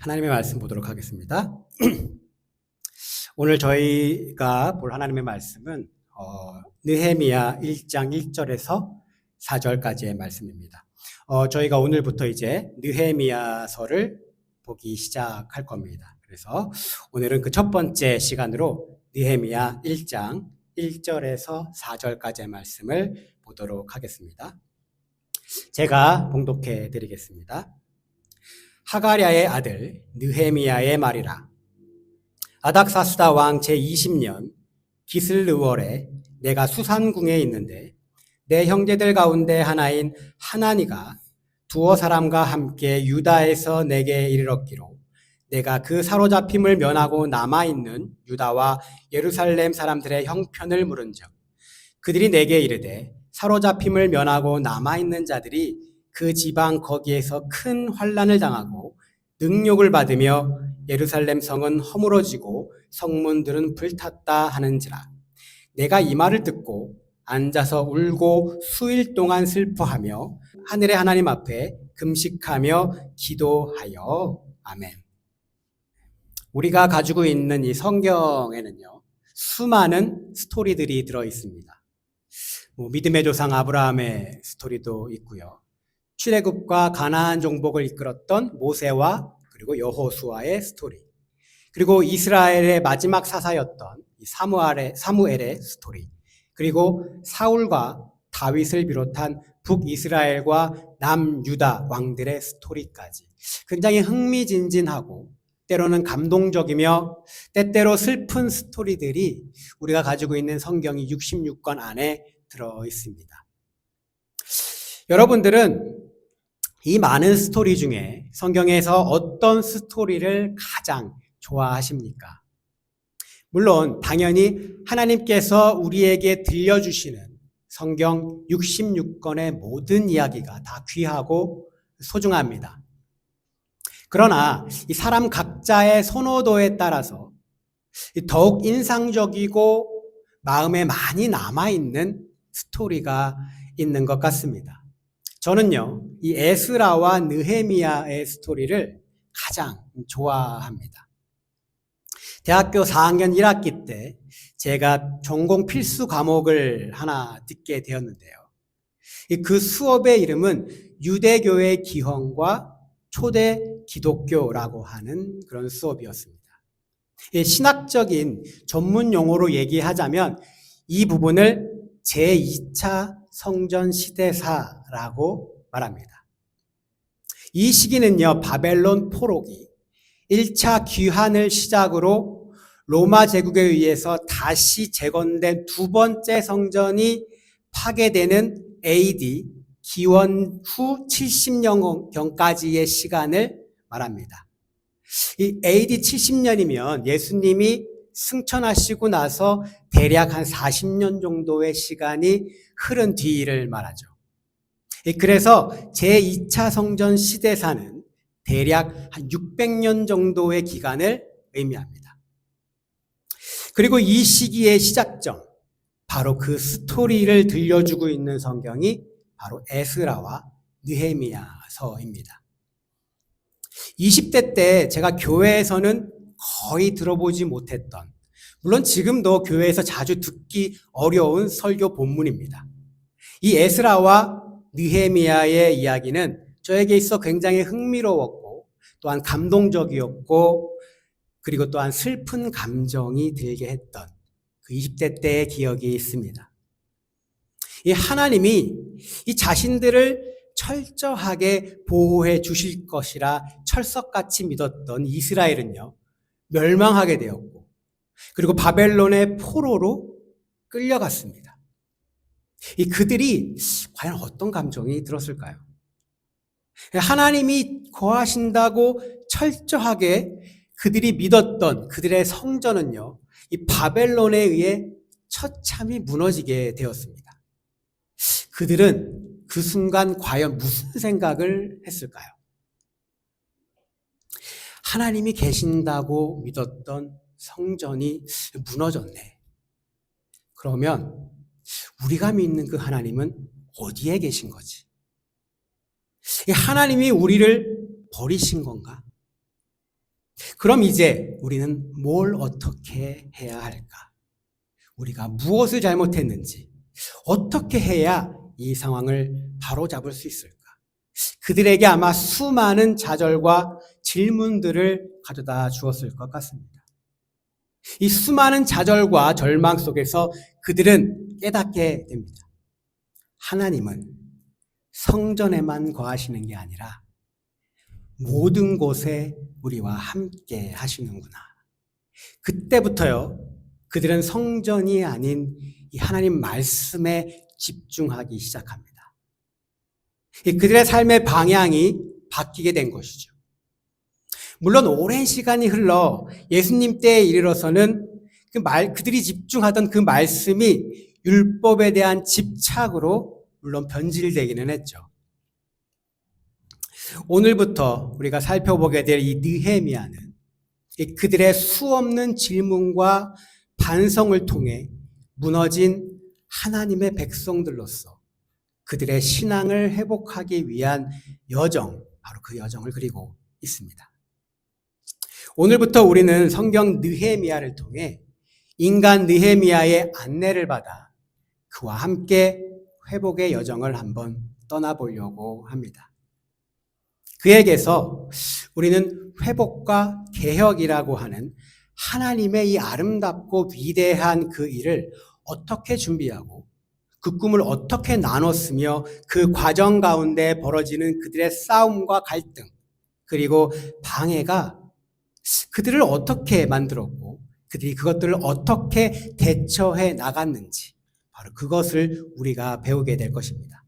하나님의 말씀 보도록 하겠습니다. 오늘 저희가 볼 하나님의 말씀은 느헤미야 1장 1절에서 4절까지의 말씀입니다. 저희가 오늘부터 이제 느헤미야서를 보기 시작할 겁니다. 그래서 오늘은 그 첫 번째 시간으로 느헤미야 1장 1절에서 4절까지의 말씀을 보도록 하겠습니다. 제가 봉독해 드리겠습니다. 하가랴의 아들 느헤미야의 말이라. 아닥사스다 왕 제20년 기슬르월에 내가 수산궁에 있는데 내 형제들 가운데 하나인 하나니가 두어 사람과 함께 유다에서 내게 이르렀기로 내가 그 사로잡힘을 면하고 남아있는 유다와 예루살렘 사람들의 형편을 물은즉 그들이 내게 이르되 사로잡힘을 면하고 남아있는 자들이 그 지방 거기에서 큰 환난을 당하고 능욕을 받으며 예루살렘 성은 허물어지고 성문들은 불탔다 하는지라. 내가 이 말을 듣고 앉아서 울고 수일 동안 슬퍼하며 하늘의 하나님 앞에 금식하며 기도하여. 아멘. 우리가 가지고 있는 이 성경에는요, 수많은 스토리들이 들어 있습니다. 믿음의 조상 아브라함의 스토리도 있고요. 출애굽과 가나안 정복을 이끌었던 모세와 그리고 여호수아의 스토리, 그리고 이스라엘의 마지막 사사였던 사무엘의 스토리, 그리고 사울과 다윗을 비롯한 북이스라엘과 남유다 왕들의 스토리까지 굉장히 흥미진진하고 때로는 감동적이며 때때로 슬픈 스토리들이 우리가 가지고 있는 성경이 66권 안에 들어 있습니다. 여러분들은 이 많은 스토리 중에 성경에서 어떤 스토리를 가장 좋아하십니까? 물론 당연히 하나님께서 우리에게 들려주시는 성경 66권의 모든 이야기가 다 귀하고 소중합니다. 그러나 이 사람 각자의 선호도에 따라서 더욱 인상적이고 마음에 많이 남아있는 스토리가 있는 것 같습니다. 저는요, 이 에스라와 느헤미야의 스토리를 가장 좋아합니다. 대학교 4학년 1학기 때 제가 전공 필수 과목을 하나 듣게 되었는데요. 그 수업의 이름은 유대교의 기원과 초대 기독교라고 하는 그런 수업이었습니다. 신학적인 전문 용어로 얘기하자면 이 부분을 제2차 성전 시대사라고 말합니다. 이 시기는요, 바벨론 포로기 1차 귀환을 시작으로 로마 제국에 의해서 다시 재건된 두 번째 성전이 파괴되는 AD 기원 후 70년경까지의 시간을 말합니다. 이 AD 70년이면 예수님이 승천하시고 나서 대략 한 40년 정도의 시간이 흐른 뒤를 말하죠. 그래서 제2차 성전 시대사는 대략 한 600년 정도의 기간을 의미합니다. 그리고 이 시기의 시작점, 바로 그 스토리를 들려주고 있는 성경이 바로 에스라와 느헤미야서입니다. 20대 때 제가 교회에서는 거의 들어보지 못했던, 물론 지금도 교회에서 자주 듣기 어려운 설교 본문입니다. 이 에스라와 느헤미야의 이야기는 저에게 있어 굉장히 흥미로웠고 또한 감동적이었고 그리고 또한 슬픈 감정이 들게 했던 그 20대 때의 기억이 있습니다. 이 하나님이 이 자신들을 철저하게 보호해 주실 것이라 철석같이 믿었던 이스라엘은요, 멸망하게 되었고 그리고 바벨론의 포로로 끌려갔습니다. 이 그들이 과연 어떤 감정이 들었을까요? 하나님이 거하신다고 철저하게 그들이 믿었던 그들의 성전은요, 이 바벨론에 의해 처참히 무너지게 되었습니다. 그들은 그 순간 과연 무슨 생각을 했을까요? 하나님이 계신다고 믿었던 성전이 무너졌네. 그러면 우리가 믿는 그 하나님은 어디에 계신 거지? 하나님이 우리를 버리신 건가? 그럼 이제 우리는 뭘 어떻게 해야 할까? 우리가 무엇을 잘못했는지, 어떻게 해야 이 상황을 바로잡을 수 있을까? 그들에게 아마 수많은 좌절과 질문들을 가져다 주었을 것 같습니다. 이 수많은 좌절과 절망 속에서 그들은 깨닫게 됩니다. 하나님은 성전에만 거하시는 게 아니라 모든 곳에 우리와 함께 하시는구나. 그때부터요, 그들은 성전이 아닌 이 하나님 말씀에 집중하기 시작합니다. 그들의 삶의 방향이 바뀌게 된 것이죠. 물론 오랜 시간이 흘러 예수님 때에 이르러서는 그들이 집중하던 그 말씀이 율법에 대한 집착으로 물론 변질되기는 했죠. 오늘부터 우리가 살펴보게 될 이 느헤미야는 그들의 수없는 질문과 반성을 통해 무너진 하나님의 백성들로서 그들의 신앙을 회복하기 위한 여정, 바로 그 여정을 그리고 있습니다. 오늘부터 우리는 성경 느헤미야를 통해 인간 느헤미야의 안내를 받아 그와 함께 회복의 여정을 한번 떠나보려고 합니다. 그에게서 우리는 회복과 개혁이라고 하는 하나님의 이 아름답고 위대한 그 일을 어떻게 준비하고 그 꿈을 어떻게 나눴으며 그 과정 가운데 벌어지는 그들의 싸움과 갈등 그리고 방해가 그들을 어떻게 만들었고 그들이 그것들을 어떻게 대처해 나갔는지 바로 그것을 우리가 배우게 될 것입니다.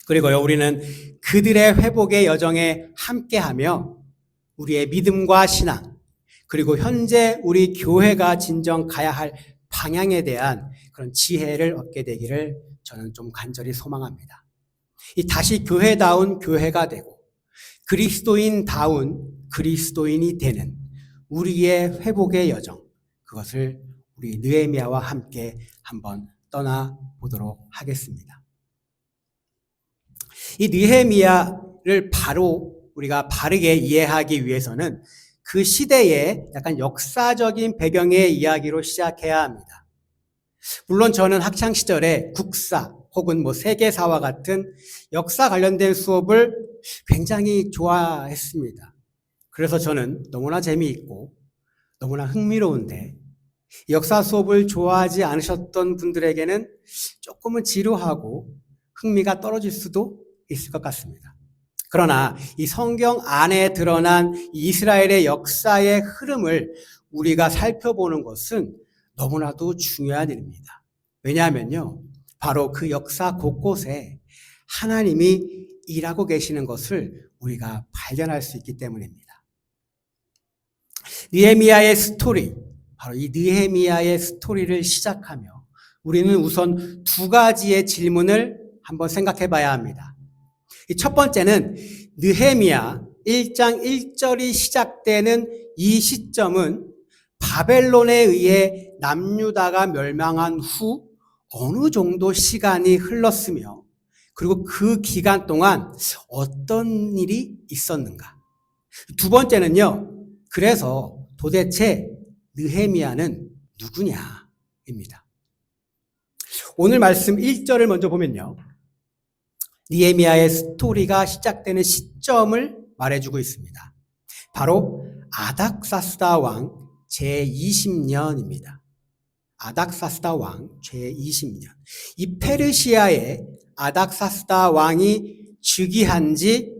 그리고요, 우리는 그들의 회복의 여정에 함께하며 우리의 믿음과 신앙 그리고 현재 우리 교회가 진정 가야 할 방향에 대한 그런 지혜를 얻게 되기를 저는 좀 간절히 소망합니다. 다시 교회다운 교회가 되고 그리스도인다운 그리스도인이 되는 우리의 회복의 여정, 그것을 우리 느헤미야와 함께 한번 떠나보도록 하겠습니다. 이 느헤미야를 우리가 바르게 이해하기 위해서는 그 시대의 약간 역사적인 배경의 이야기로 시작해야 합니다. 물론 저는 학창 시절에 국사 혹은 세계사와 같은 역사 관련된 수업을 굉장히 좋아했습니다. 그래서 저는 너무나 재미있고 너무나 흥미로운데 역사 수업을 좋아하지 않으셨던 분들에게는 조금은 지루하고 흥미가 떨어질 수도 있을 것 같습니다. 그러나 이 성경 안에 드러난 이스라엘의 역사의 흐름을 우리가 살펴보는 것은 너무나도 중요한 일입니다. 왜냐하면요, 바로 그 역사 곳곳에 하나님이 일하고 계시는 것을 우리가 발견할 수 있기 때문입니다. 느헤미야의 스토리, 바로 이 느헤미야의 스토리를 시작하며 우리는 우선 두 가지의 질문을 한번 생각해 봐야 합니다. 첫 번째는 느헤미야 1장 1절이 시작되는 이 시점은 바벨론에 의해 남유다가 멸망한 후 어느 정도 시간이 흘렀으며 그리고 그 기간 동안 어떤 일이 있었는가. 두 번째는요, 그래서 도대체 느헤미야는 누구냐입니다. 오늘 말씀 1절을 먼저 보면요, 느헤미야의 스토리가 시작되는 시점을 말해주고 있습니다. 바로 아닥사스다 왕 제20년입니다. 아닥사스다 왕 제20년. 이 페르시아의 아닥사스다 왕이 즉위한 지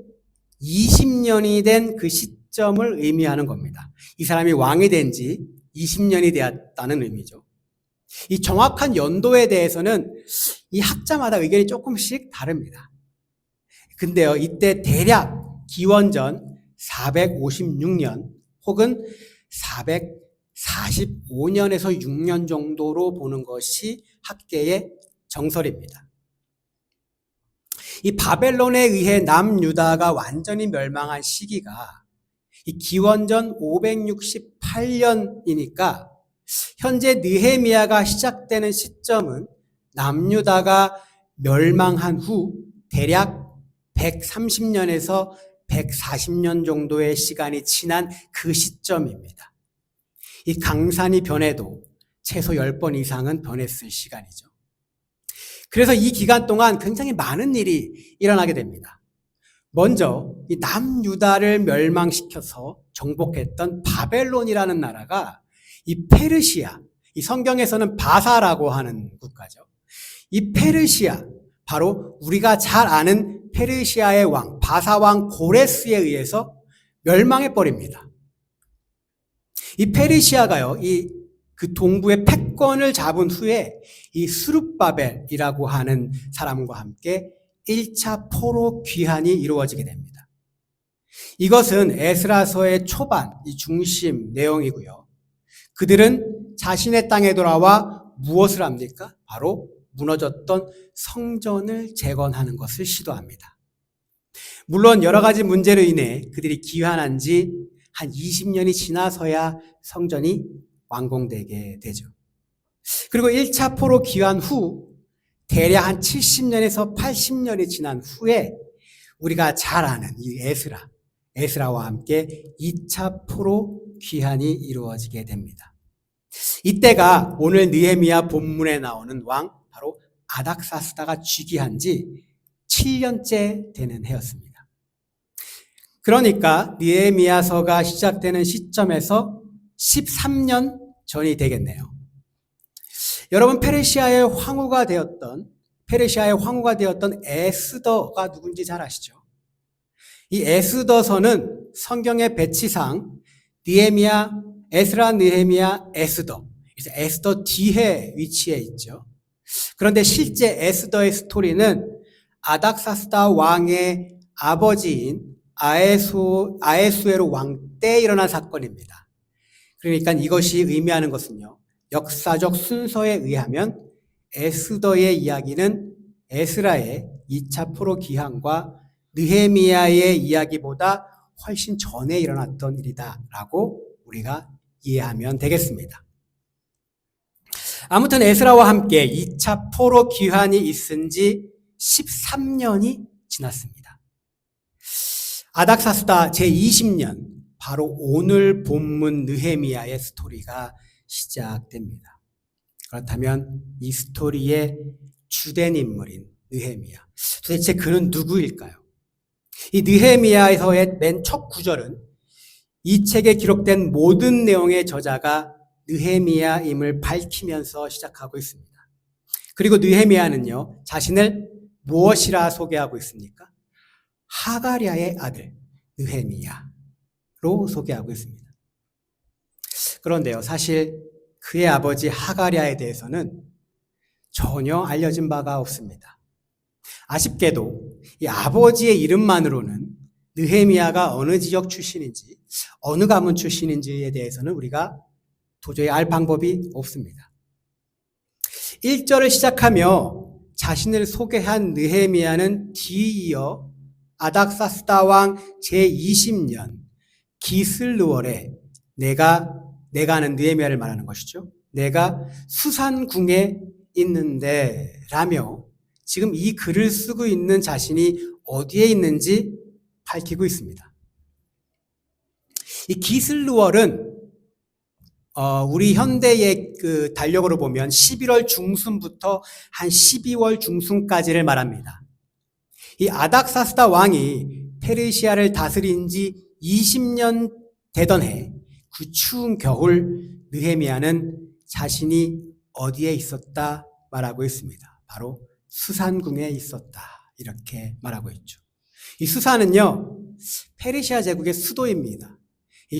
20년이 된 그 시점을 의미하는 겁니다. 이 사람이 왕이 된 지 20년이 되었다는 의미죠. 이 정확한 연도에 대해서는 이 학자마다 의견이 조금씩 다릅니다. 근데요, 이때 대략 기원전 456년 혹은 445년에서 6년 정도로 보는 것이 학계의 정설입니다. 이 바벨론에 의해 남유다가 완전히 멸망한 시기가 이 기원전 568년이니까 현재 느헤미야가 시작되는 시점은 남유다가 멸망한 후 대략 130년에서 140년 정도의 시간이 지난 그 시점입니다. 이 강산이 변해도 최소 10번 이상은 변했을 시간이죠. 그래서 이 기간 동안 굉장히 많은 일이 일어나게 됩니다. 먼저 이 남유다를 멸망시켜서 정복했던 바벨론이라는 나라가 이 페르시아, 이 성경에서는 바사라고 하는 국가죠. 이 페르시아, 바로 우리가 잘 아는 페르시아의 왕, 바사 왕 고레스에 의해서 멸망해 버립니다. 이 페르시아가요, 그 동부의 패권을 잡은 후에 이 스룹바벨이라고 하는 사람과 함께 1차 포로 귀환이 이루어지게 됩니다. 이것은 에스라서의 초반, 이 중심 내용이고요. 그들은 자신의 땅에 돌아와 무엇을 합니까? 바로 무너졌던 성전을 재건하는 것을 시도합니다. 물론 여러 가지 문제로 인해 그들이 귀환한 지 한 20년이 지나서야 성전이 완공되게 되죠. 그리고 1차 포로 귀환 후 대략 한 70년에서 80년이 지난 후에 우리가 잘 아는 이 에스라와 함께 2차 포로 귀환이 이루어지게 됩니다. 이때가 오늘 느헤미야 본문에 나오는 왕 바로 아닥사스다가 즉위한 지 7년째 되는 해였습니다. 그러니까 느헤미야서가 시작되는 시점에서 13년 전이 되겠네요. 여러분, 페르시아의 황후가 되었던 에스더가 누군지 잘 아시죠? 이 에스더서는 성경의 배치상 느헤미야, 에스라, 느헤미야, 에스더. 그래서 에스더 뒤에 위치해 있죠. 그런데 실제 에스더의 스토리는 아닥사스다 왕의 아버지인 아에수에로 왕 때 일어난 사건입니다. 그러니까 이것이 의미하는 것은요, 역사적 순서에 의하면 에스더의 이야기는 에스라의 2차 포로 귀환과 느헤미야의 이야기보다 훨씬 전에 일어났던 일이다라고 우리가 이해하면 되겠습니다. 아무튼 에스라와 함께 2차 포로 귀환이 있은 지 13년이 지났습니다. 아닥사스다 제20년, 바로 오늘 본문 느헤미야의 스토리가 시작됩니다. 그렇다면 이 스토리의 주된 인물인 느헤미야, 도대체 그는 누구일까요? 이 느헤미야에서의 맨 첫 구절은 이 책에 기록된 모든 내용의 저자가 느헤미야임을 밝히면서 시작하고 있습니다. 그리고 느헤미야는요, 자신을 무엇이라 소개하고 있습니까? 하가랴의 아들 느헤미야로 소개하고 있습니다. 그런데요, 사실 그의 아버지 하가랴에 대해서는 전혀 알려진 바가 없습니다. 아쉽게도 이 아버지의 이름만으로는 느헤미야가 어느 지역 출신인지, 어느 가문 출신인지에 대해서는 우리가 도저히 알 방법이 없습니다. 1절을 시작하며 자신을 소개한 느헤미야는 뒤이어 아닥사스다 왕 제20년 기슬르월에 내가는 느헤미야를 말하는 것이죠. 내가 수산궁에 있는데 라며 지금 이 글을 쓰고 있는 자신이 어디에 있는지 밝히고 있습니다. 이 기슬르월은 우리 현대의 그 달력으로 보면 11월 중순부터 한 12월 중순까지를 말합니다. 이 아닥사스다 왕이 페르시아를 다스린 지 20년 되던 해, 그 추운 겨울, 느헤미야는 자신이 어디에 있었다 말하고 있습니다. 바로 수산궁에 있었다, 이렇게 말하고 있죠. 이 수산은요, 페르시아 제국의 수도입니다.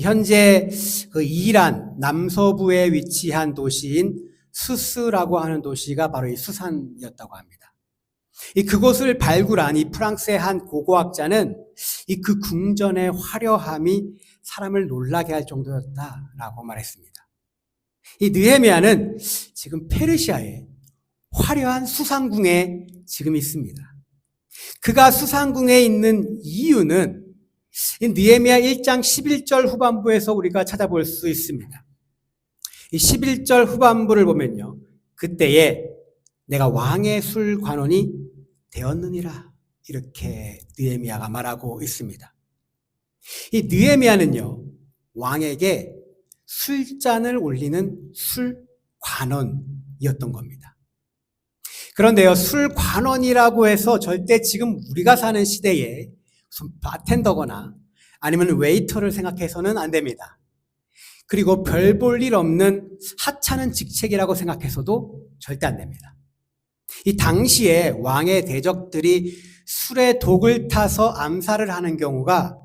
현재 그 이란 남서부에 위치한 도시인 수스라고 하는 도시가 바로 이 수산이었다고 합니다. 그곳을 발굴한 이 프랑스의 한 고고학자는 그 궁전의 화려함이 사람을 놀라게 할 정도였다라고 말했습니다. 이 느헤미야는 지금 페르시아의 화려한 수산궁에 지금 있습니다. 그가 수산궁에 있는 이유는 이 느헤미야 1장 11절 후반부에서 우리가 찾아볼 수 있습니다. 이 11절 후반부를 보면요, 그때에 내가 왕의 술 관원이 되었느니라, 이렇게 느헤미야가 말하고 있습니다. 이 느헤미야는요, 왕에게 술잔을 올리는 술관원이었던 겁니다. 그런데요, 술관원이라고 해서 절대 지금 우리가 사는 시대에 무슨 바텐더거나 아니면 웨이터를 생각해서는 안 됩니다. 그리고 별 볼 일 없는 하찮은 직책이라고 생각해서도 절대 안 됩니다. 이 당시에 왕의 대적들이 술에 독을 타서 암살을 하는 경우가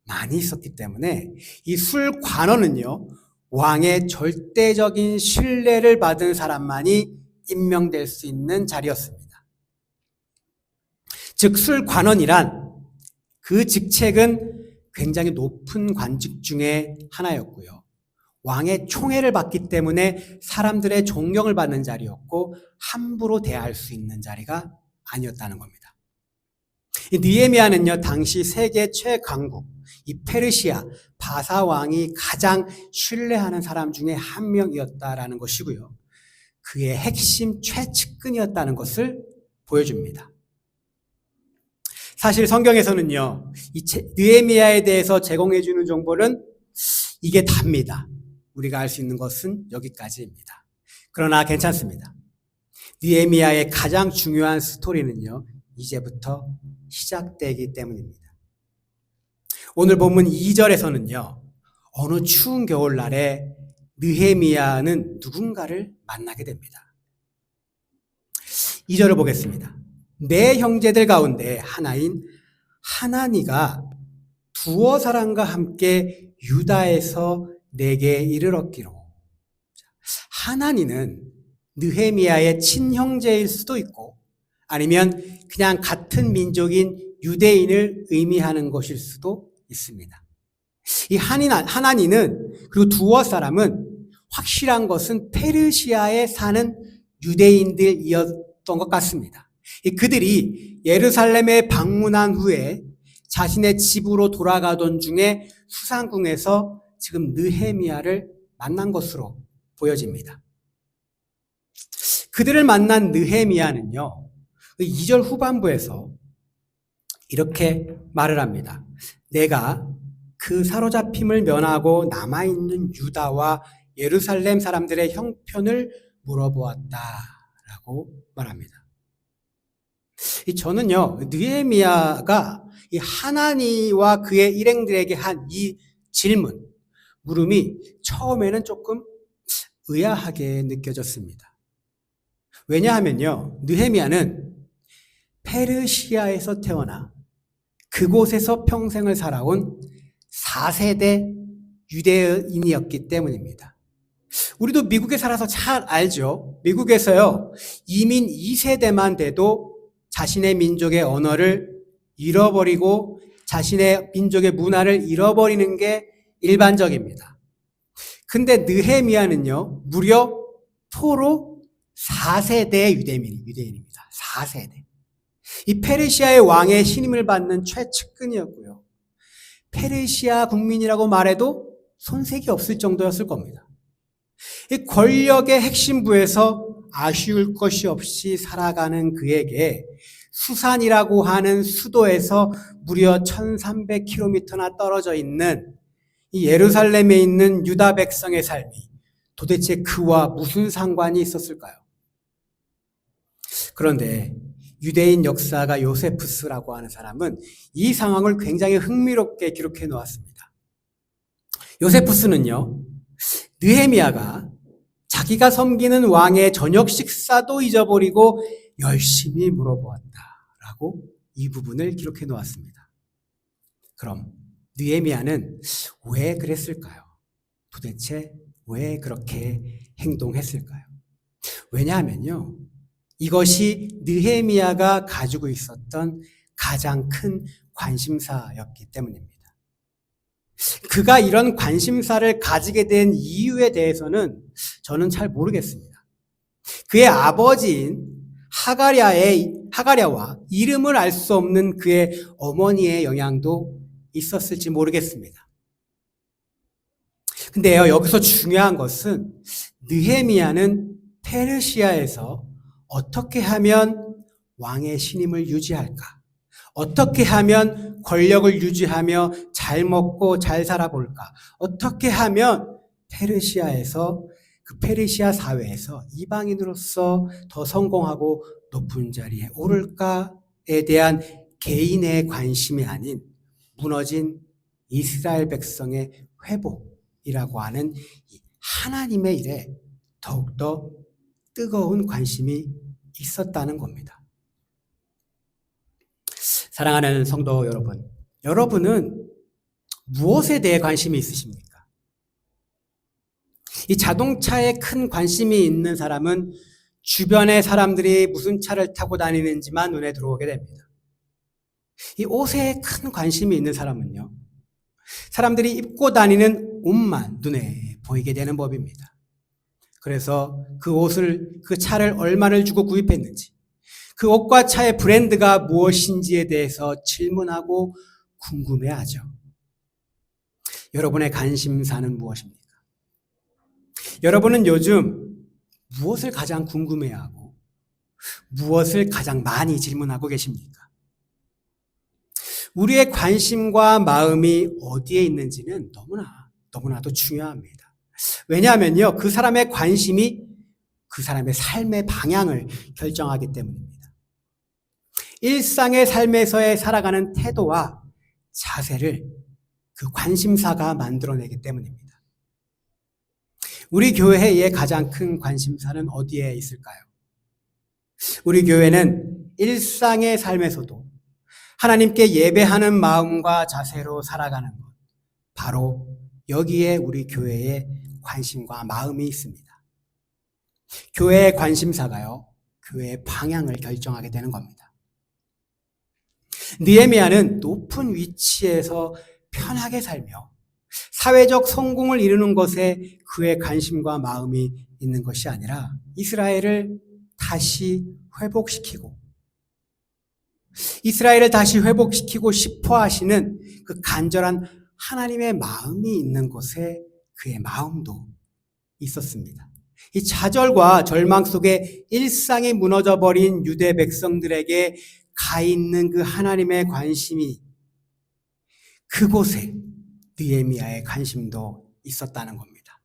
많이 있었기 때문에 이 술관원은요, 왕의 절대적인 신뢰를 받은 사람만이 임명될 수 있는 자리였습니다. 즉 술관원이란 그 직책은 굉장히 높은 관직 중에 하나였고요. 왕의 총애를 받기 때문에 사람들의 존경을 받는 자리였고 함부로 대할 수 있는 자리가 아니었다는 겁니다. 이 느헤미야는요, 당시 세계 최강국 이 페르시아 바사 왕이 가장 신뢰하는 사람 중에 한 명이었다라는 것이고요. 그의 핵심 최측근이었다는 것을 보여줍니다. 사실 성경에서는요, 이 느헤미야에 대해서 제공해주는 정보는 이게 답니다. 우리가 알 수 있는 것은 여기까지입니다. 그러나 괜찮습니다. 느헤미야의 가장 중요한 스토리는요, 이제부터 시작되기 때문입니다. 오늘 본문 2절에서는요, 어느 추운 겨울날에 느헤미야는 누군가를 만나게 됩니다. 2절을 보겠습니다. 내 형제들 가운데 하나인 하나니가 두어 사람과 함께 유다에서 내게 이르렀기로. 하나니는 느헤미야의 친형제일 수도 있고 아니면 그냥 같은 민족인 유대인을 의미하는 것일 수도 있습니다. 이 하나니는 그리고 두어 사람은 확실한 것은 페르시아에 사는 유대인들이었던 것 같습니다. 그들이 예루살렘에 방문한 후에 자신의 집으로 돌아가던 중에 수상궁에서 지금 느헤미야를 만난 것으로 보여집니다. 그들을 만난 느헤미야는요, 2절 후반부에서 이렇게 말을 합니다. 내가 그 사로잡힘을 면하고 남아있는 유다와 예루살렘 사람들의 형편을 물어보았다라고 말합니다. 저는요, 느헤미야가 이 하나니와 그의 일행들에게 한 이 질문, 물음이 처음에는 조금 의아하게 느껴졌습니다. 왜냐하면요, 느헤미야는 페르시아에서 태어나 그곳에서 평생을 살아온 4세대 유대인이었기 때문입니다. 우리도 미국에 살아서 잘 알죠. 미국에서요, 이민 2세대만 돼도 자신의 민족의 언어를 잃어버리고 자신의 민족의 문화를 잃어버리는 게 일반적입니다. 근데 느헤미야는요, 무려 포로 4세대 유대인입니다. 4세대. 이 페르시아의 왕의 신임을 받는 최측근이었고요. 페르시아 국민이라고 말해도 손색이 없을 정도였을 겁니다. 이 권력의 핵심부에서 아쉬울 것이 없이 살아가는 그에게 수산이라고 하는 수도에서 무려 1300km나 떨어져 있는 이 예루살렘에 있는 유다 백성의 삶이 도대체 그와 무슨 상관이 있었을까요? 그런데 유대인 역사가 요세푸스라고 하는 사람은 이 상황을 굉장히 흥미롭게 기록해 놓았습니다. 요세푸스는요, 느헤미야가 자기가 섬기는 왕의 저녁 식사도 잊어버리고 열심히 물어보았다라고 이 부분을 기록해 놓았습니다. 그럼 느헤미야는 왜 그랬을까요? 도대체 왜 그렇게 행동했을까요? 왜냐하면요, 이것이 느헤미야가 가지고 있었던 가장 큰 관심사였기 때문입니다. 그가 이런 관심사를 가지게 된 이유에 대해서는 저는 잘 모르겠습니다. 그의 아버지인 하가랴와 이름을 알 수 없는 그의 어머니의 영향도 있었을지 모르겠습니다. 근데요, 여기서 중요한 것은 느헤미야는 페르시아에서 어떻게 하면 왕의 신임을 유지할까? 어떻게 하면 권력을 유지하며 잘 먹고 잘 살아볼까? 어떻게 하면 페르시아에서 그 페르시아 사회에서 이방인으로서 더 성공하고 높은 자리에 오를까에 대한 개인의 관심이 아닌 무너진 이스라엘 백성의 회복이라고 하는 하나님의 일에 더욱더 뜨거운 관심이 있었다는 겁니다. 사랑하는 성도 여러분, 여러분은 무엇에 대해 관심이 있으십니까? 이 자동차에 큰 관심이 있는 사람은 주변의 사람들이 무슨 차를 타고 다니는지만 눈에 들어오게 됩니다. 이 옷에 큰 관심이 있는 사람은요, 사람들이 입고 다니는 옷만 눈에 보이게 되는 법입니다. 그래서 그 차를 얼마를 주고 구입했는지, 그 옷과 차의 브랜드가 무엇인지에 대해서 질문하고 궁금해하죠. 여러분의 관심사는 무엇입니까? 여러분은 요즘 무엇을 가장 궁금해하고 무엇을 가장 많이 질문하고 계십니까? 우리의 관심과 마음이 어디에 있는지는 너무나도 중요합니다. 왜냐하면요, 그 사람의 관심이 그 사람의 삶의 방향을 결정하기 때문입니다. 일상의 삶에서의 살아가는 태도와 자세를 그 관심사가 만들어내기 때문입니다. 우리 교회의 가장 큰 관심사는 어디에 있을까요? 우리 교회는 일상의 삶에서도 하나님께 예배하는 마음과 자세로 살아가는 것, 바로 여기에 우리 교회의 관심과 마음이 있습니다. 교회의 관심사가요, 교회의 방향을 결정하게 되는 겁니다. 느헤미야는 높은 위치에서 편하게 살며 사회적 성공을 이루는 것에 그의 관심과 마음이 있는 것이 아니라 이스라엘을 다시 회복시키고 싶어 하시는 그 간절한 하나님의 마음이 있는 곳에 그의 마음도 있었습니다. 이 좌절과 절망 속에 일상이 무너져버린 유대 백성들에게 가 있는 그 하나님의 관심이 그곳에 느헤미야의 관심도 있었다는 겁니다.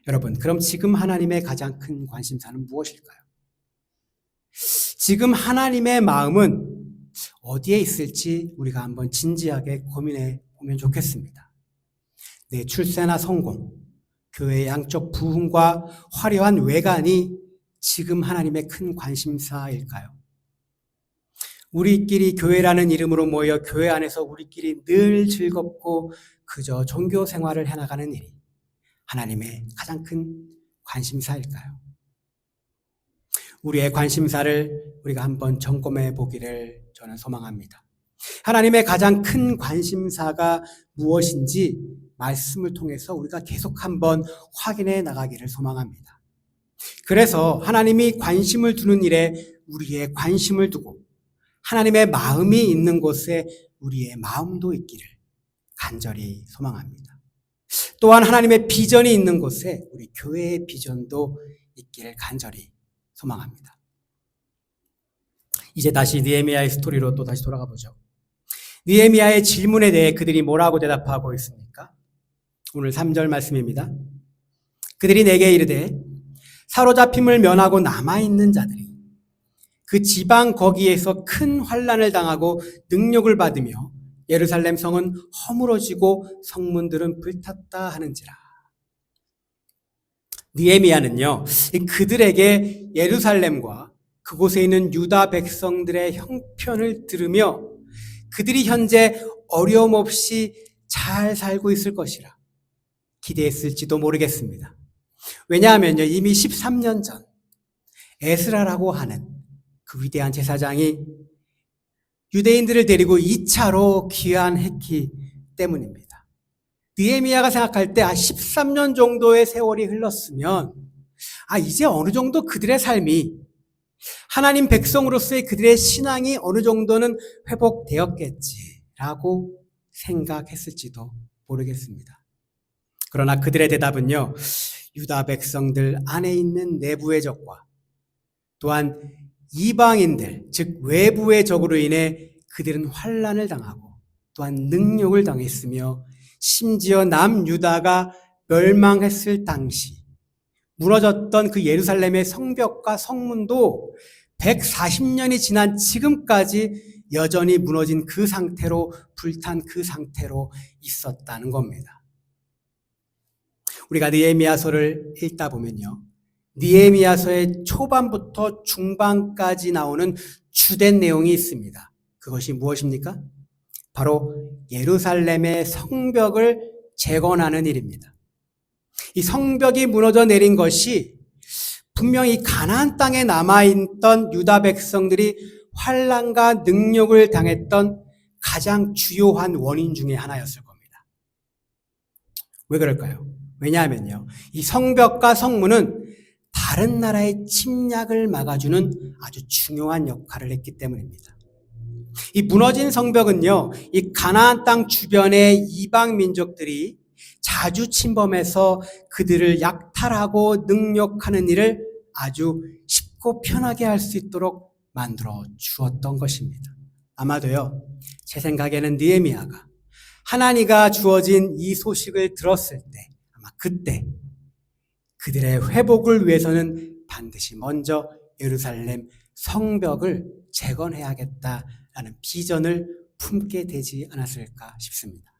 여러분, 그럼 지금 하나님의 가장 큰 관심사는 무엇일까요? 지금 하나님의 마음은 어디에 있을지 우리가 한번 진지하게 고민해 보면 좋겠습니다. 내 출세나 성공, 교회의 양적 부흥과 화려한 외관이 지금 하나님의 큰 관심사일까요? 우리끼리 교회라는 이름으로 모여 교회 안에서 우리끼리 늘 즐겁고 그저 종교 생활을 해나가는 일이 하나님의 가장 큰 관심사일까요? 우리의 관심사를 우리가 한번 점검해 보기를 저는 소망합니다. 하나님의 가장 큰 관심사가 무엇인지 말씀을 통해서 우리가 계속 한번 확인해 나가기를 소망합니다. 그래서 하나님이 관심을 두는 일에 우리의 관심을 두고 하나님의 마음이 있는 곳에 우리의 마음도 있기를 간절히 소망합니다. 또한 하나님의 비전이 있는 곳에 우리 교회의 비전도 있기를 간절히 소망합니다. 이제 다시 느헤미야의 스토리로 또 다시 돌아가 보죠. 느헤미야의 질문에 대해 그들이 뭐라고 대답하고 있습니까? 오늘 3절 말씀입니다. 그들이 내게 이르되 사로잡힘을 면하고 남아있는 자들이 그 지방 거기에서 큰 환난을 당하고 능력을 받으며 예루살렘 성은 허물어지고 성문들은 불탔다 하는지라. 느헤미야는요, 그들에게 예루살렘과 그곳에 있는 유다 백성들의 형편을 들으며 그들이 현재 어려움 없이 잘 살고 있을 것이라 기대했을지도 모르겠습니다. 왜냐하면요, 이미 13년 전 에스라라고 하는 그 위대한 제사장이 유대인들을 데리고 2차로 귀환했기 때문입니다. 느헤미야가 생각할 때 13년 정도의 세월이 흘렀으면 이제 어느 정도 그들의 삶이 하나님 백성으로서의 그들의 신앙이 어느 정도는 회복되었겠지라고 생각했을지도 모르겠습니다. 그러나 그들의 대답은요, 유다 백성들 안에 있는 내부의 적과 또한 이방인들, 즉 외부의 적으로 인해 그들은 환난을 당하고 또한 능욕을 당했으며 심지어 남유다가 멸망했을 당시 무너졌던 그 예루살렘의 성벽과 성문도 140년이 지난 지금까지 여전히 무너진 그 상태로, 불탄 그 상태로 있었다는 겁니다. 우리가 느헤미야서를 읽다 보면요, 느헤미야서의 초반부터 중반까지 나오는 주된 내용이 있습니다. 그것이 무엇입니까? 바로 예루살렘의 성벽을 재건하는 일입니다. 이 성벽이 무너져 내린 것이 분명히 가나안 땅에 남아있던 유다 백성들이 환난과 능욕을 당했던 가장 주요한 원인 중에 하나였을 겁니다. 왜 그럴까요? 왜냐하면요, 이 성벽과 성문은 다른 나라의 침략을 막아주는 아주 중요한 역할을 했기 때문입니다. 이 무너진 성벽은요, 이 가나안 땅 주변의 이방 민족들이 자주 침범해서 그들을 약탈하고 능욕하는 일을 아주 쉽고 편하게 할 수 있도록 만들어 주었던 것입니다. 아마도요, 제 생각에는 느헤미야가 하나님과 주어진 이 소식을 들었을 때, 아마 그때 그들의 회복을 위해서는 반드시 먼저 예루살렘 성벽을 재건해야겠다라는 비전을 품게 되지 않았을까 싶습니다.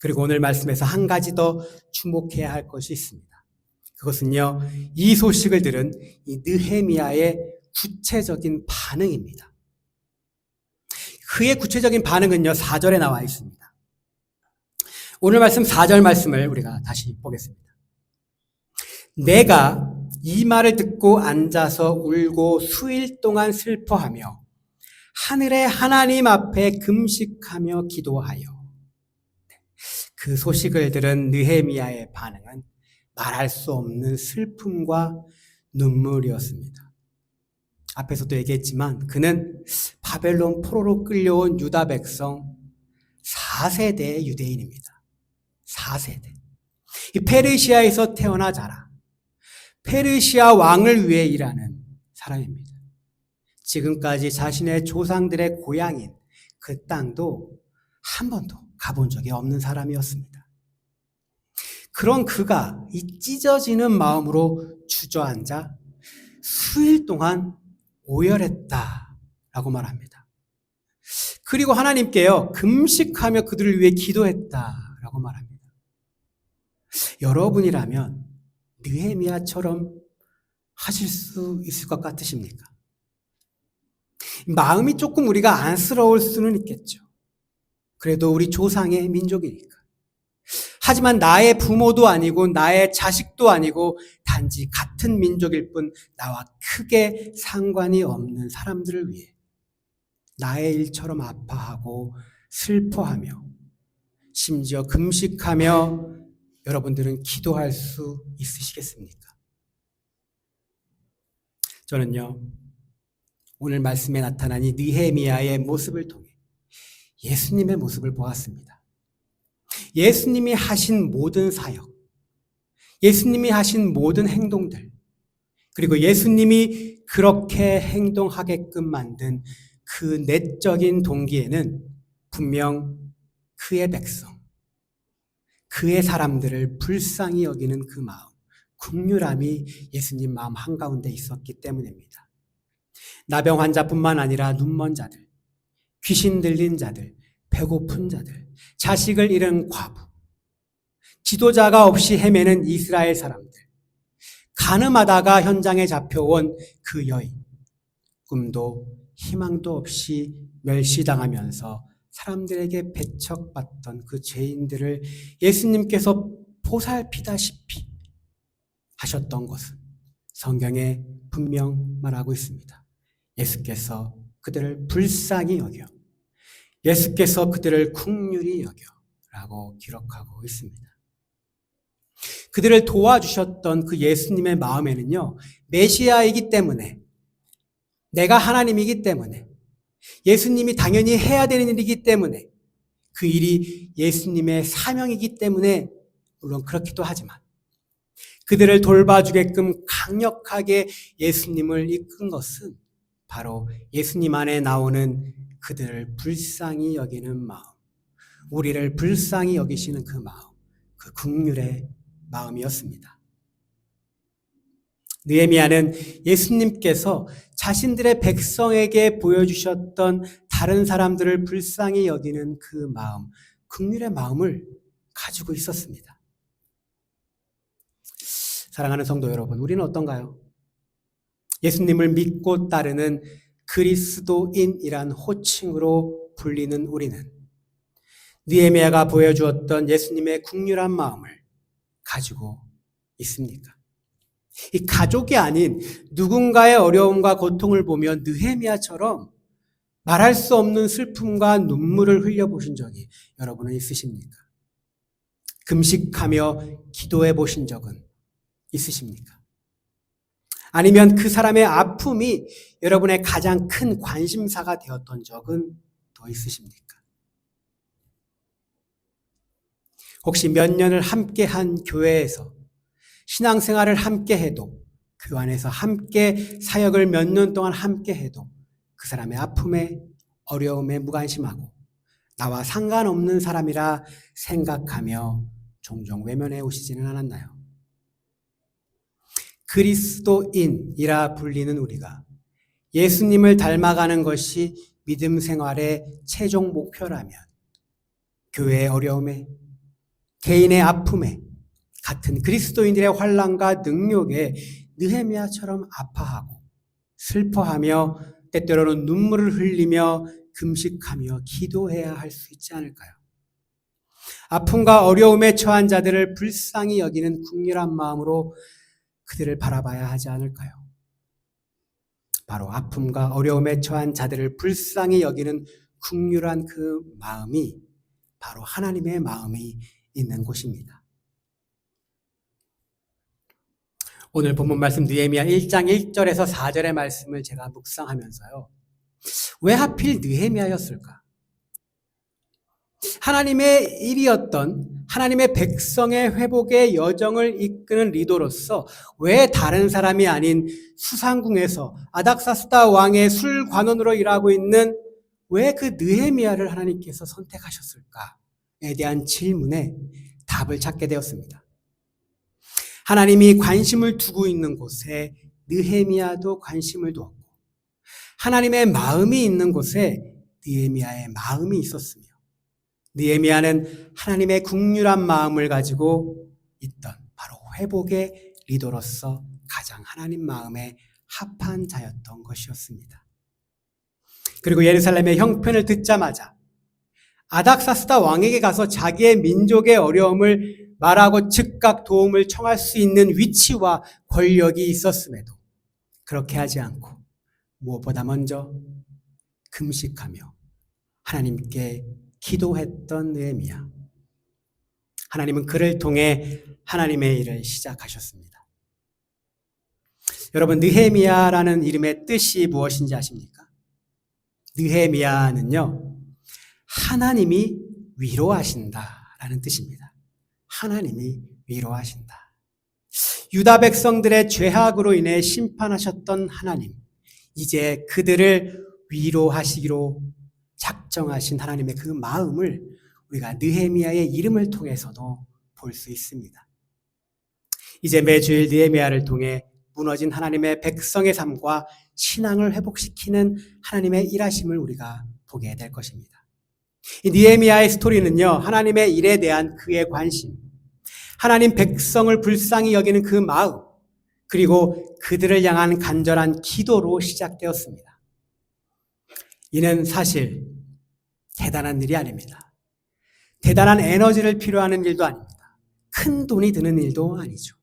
그리고 오늘 말씀에서 한 가지 더 주목해야 할 것이 있습니다. 그것은요, 이 소식을 들은 이 느헤미야의 구체적인 반응입니다. 그의 구체적인 반응은요, 4절에 나와 있습니다. 오늘 말씀 4절 말씀을 우리가 다시 보겠습니다. 내가 이 말을 듣고 앉아서 울고 수일 동안 슬퍼하며 하늘의 하나님 앞에 금식하며 기도하여. 그 소식을 들은 느헤미야의 반응은 말할 수 없는 슬픔과 눈물이었습니다. 앞에서도 얘기했지만 그는 바벨론 포로로 끌려온 유다 백성 4세대의 유대인입니다. 4세대. 이 페르시아에서 태어나 자라 페르시아 왕을 위해 일하는 사람입니다. 지금까지 자신의 조상들의 고향인 그 땅도 한 번도 가본 적이 없는 사람이었습니다. 그런 그가 이 찢어지는 마음으로 주저앉아 수일 동안 오열했다라고 말합니다. 그리고 하나님께요, 금식하며 그들을 위해 기도했다라고 말합니다. 여러분이라면 느헤미야처럼 하실 수 있을 것 같으십니까? 마음이 조금 우리가 안쓰러울 수는 있겠죠. 그래도 우리 조상의 민족이니까. 하지만 나의 부모도 아니고 나의 자식도 아니고 단지 같은 민족일 뿐 나와 크게 상관이 없는 사람들을 위해 나의 일처럼 아파하고 슬퍼하며 심지어 금식하며 여러분들은 기도할 수 있으시겠습니까? 저는요, 오늘 말씀에 나타난 이 느헤미야의 모습을 통해 예수님의 모습을 보았습니다. 예수님이 하신 모든 사역, 예수님이 하신 모든 행동들, 그리고 예수님이 그렇게 행동하게끔 만든 그 내적인 동기에는 분명 그의 백성, 그의 사람들을 불쌍히 여기는 그 마음, 긍휼함이 예수님 마음 한가운데 있었기 때문입니다. 나병 환자뿐만 아니라 눈먼 자들, 귀신 들린 자들, 배고픈 자들, 자식을 잃은 과부, 지도자가 없이 헤매는 이스라엘 사람들, 가늠하다가 현장에 잡혀온 그 여인, 꿈도 희망도 없이 멸시당하면서 사람들에게 배척받던 그 죄인들을 예수님께서 보살피다시피 하셨던 것은 성경에 분명 말하고 있습니다. 예수께서 그들을 불쌍히 여겨, 예수께서 그들을 긍휼히 여겨 라고 기록하고 있습니다. 그들을 도와주셨던 그 예수님의 마음에는요, 메시아이기 때문에, 내가 하나님이기 때문에, 예수님이 당연히 해야 되는 일이기 때문에, 그 일이 예수님의 사명이기 때문에 물론 그렇기도 하지만 그들을 돌봐주게끔 강력하게 예수님을 이끈 것은 바로 예수님 안에 나오는 그들을 불쌍히 여기는 마음, 우리를 불쌍히 여기시는 그 마음, 그 긍휼의 마음이었습니다. 느헤미야는 예수님께서 자신들의 백성에게 보여주셨던 다른 사람들을 불쌍히 여기는 그 마음, 긍휼의 마음을 가지고 있었습니다. 사랑하는 성도 여러분, 우리는 어떤가요? 예수님을 믿고 따르는 그리스도인이란 호칭으로 불리는 우리는 느헤미야가 보여주었던 예수님의 긍휼한 마음을 가지고 있습니까? 이 가족이 아닌 누군가의 어려움과 고통을 보며 느헤미야처럼 말할 수 없는 슬픔과 눈물을 흘려보신 적이 여러분은 있으십니까? 금식하며 기도해 보신 적은 있으십니까? 아니면 그 사람의 아픔이 여러분의 가장 큰 관심사가 되었던 적은 더 있으십니까? 혹시 몇 년을 함께한 교회에서 신앙생활을 함께해도 그 안에서 함께 사역을 몇 년 동안 함께해도 그 사람의 아픔에 어려움에 무관심하고 나와 상관없는 사람이라 생각하며 종종 외면해 오시지는 않았나요? 그리스도인이라 불리는 우리가 예수님을 닮아가는 것이 믿음 생활의 최종 목표라면 교회의 어려움에 개인의 아픔에 같은 그리스도인들의 환난과 능력에 느헤미야처럼 아파하고 슬퍼하며 때때로는 눈물을 흘리며 금식하며 기도해야 할 수 있지 않을까요? 아픔과 어려움에 처한 자들을 불쌍히 여기는 긍휼한 마음으로 그들을 바라봐야 하지 않을까요? 바로 아픔과 어려움에 처한 자들을 불쌍히 여기는 긍휼한 그 마음이 바로 하나님의 마음이 있는 곳입니다. 오늘 본문 말씀 느헤미야 1장 1절에서 4절의 말씀을 제가 묵상하면서요. 왜 하필 느헤미야였을까? 하나님의 일이었던 하나님의 백성의 회복의 여정을 이끄는 리더로서 왜 다른 사람이 아닌 수상궁에서 아닥사스다 왕의 술관원으로 일하고 있는 왜 그 느헤미야를 하나님께서 선택하셨을까에 대한 질문에 답을 찾게 되었습니다. 하나님이 관심을 두고 있는 곳에 느헤미야도 관심을 두었고 하나님의 마음이 있는 곳에 느헤미야의 마음이 있었으며 느헤미야는 하나님의 긍휼한 마음을 가지고 있던 바로 회복의 리더로서 가장 하나님 마음에 합한 자였던 것이었습니다. 그리고 예루살렘의 형편을 듣자마자 아닥사스다 왕에게 가서 자기의 민족의 어려움을 말하고 즉각 도움을 청할 수 있는 위치와 권력이 있었음에도 그렇게 하지 않고 무엇보다 먼저 금식하며 하나님께 기도했던 느헤미야. 하나님은 그를 통해 하나님의 일을 시작하셨습니다. 여러분, 느헤미야라는 이름의 뜻이 무엇인지 아십니까? 느헤미야는요, 하나님이 위로하신다라는 뜻입니다. 하나님이 위로하신다. 유다 백성들의 죄악으로 인해 심판하셨던 하나님, 이제 그들을 위로하시기로 작정하신 하나님의 그 마음을 우리가 느헤미야의 이름을 통해서도 볼 수 있습니다. 이제 매주일 느헤미야를 통해 무너진 하나님의 백성의 삶과 신앙을 회복시키는 하나님의 일하심을 우리가 보게 될 것입니다. 이 느헤미야의 스토리는요, 하나님의 일에 대한 그의 관심, 하나님 백성을 불쌍히 여기는 그 마음, 그리고 그들을 향한 간절한 기도로 시작되었습니다. 이는 사실 대단한 일이 아닙니다. 대단한 에너지를 필요하는 일도 아닙니다. 큰 돈이 드는 일도 아니죠.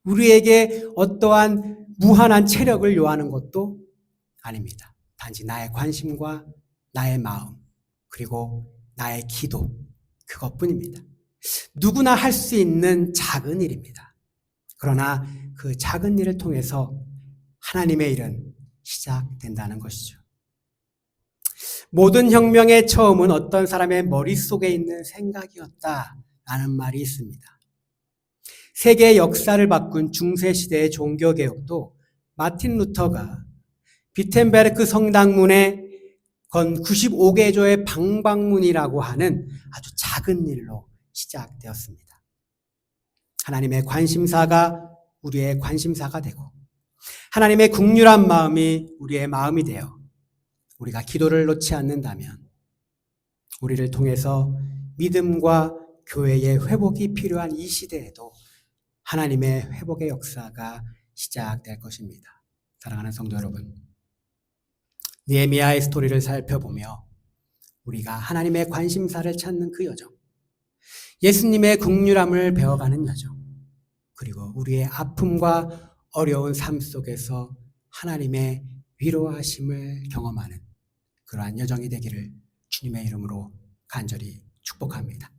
우리에게 어떠한 무한한 체력을 요하는 것도 아닙니다. 단지 나의 관심과 나의 마음, 그리고 나의 기도, 그것뿐입니다. 누구나 할 수 있는 작은 일입니다. 그러나 그 작은 일을 통해서 하나님의 일은 시작된다는 것이죠. 모든 혁명의 처음은 어떤 사람의 머릿속에 있는 생각이었다라는 말이 있습니다. 세계의 역사를 바꾼 중세시대의 종교개혁도 마틴 루터가 비텐베르크 성당문에 건 95개조의 방방문이라고 하는 아주 작은 일로 시작되었습니다. 하나님의 관심사가 우리의 관심사가 되고 하나님의 긍휼한 마음이 우리의 마음이 되어 우리가 기도를 놓지 않는다면 우리를 통해서 믿음과 교회의 회복이 필요한 이 시대에도 하나님의 회복의 역사가 시작될 것입니다. 사랑하는 성도 여러분, 느헤미야의 스토리를 살펴보며 우리가 하나님의 관심사를 찾는 그 여정, 예수님의 긍휼함을 배워가는 여정, 그리고 우리의 아픔과 어려운 삶 속에서 하나님의 위로하심을 경험하는 그러한 여정이 되기를 주님의 이름으로 간절히 축복합니다.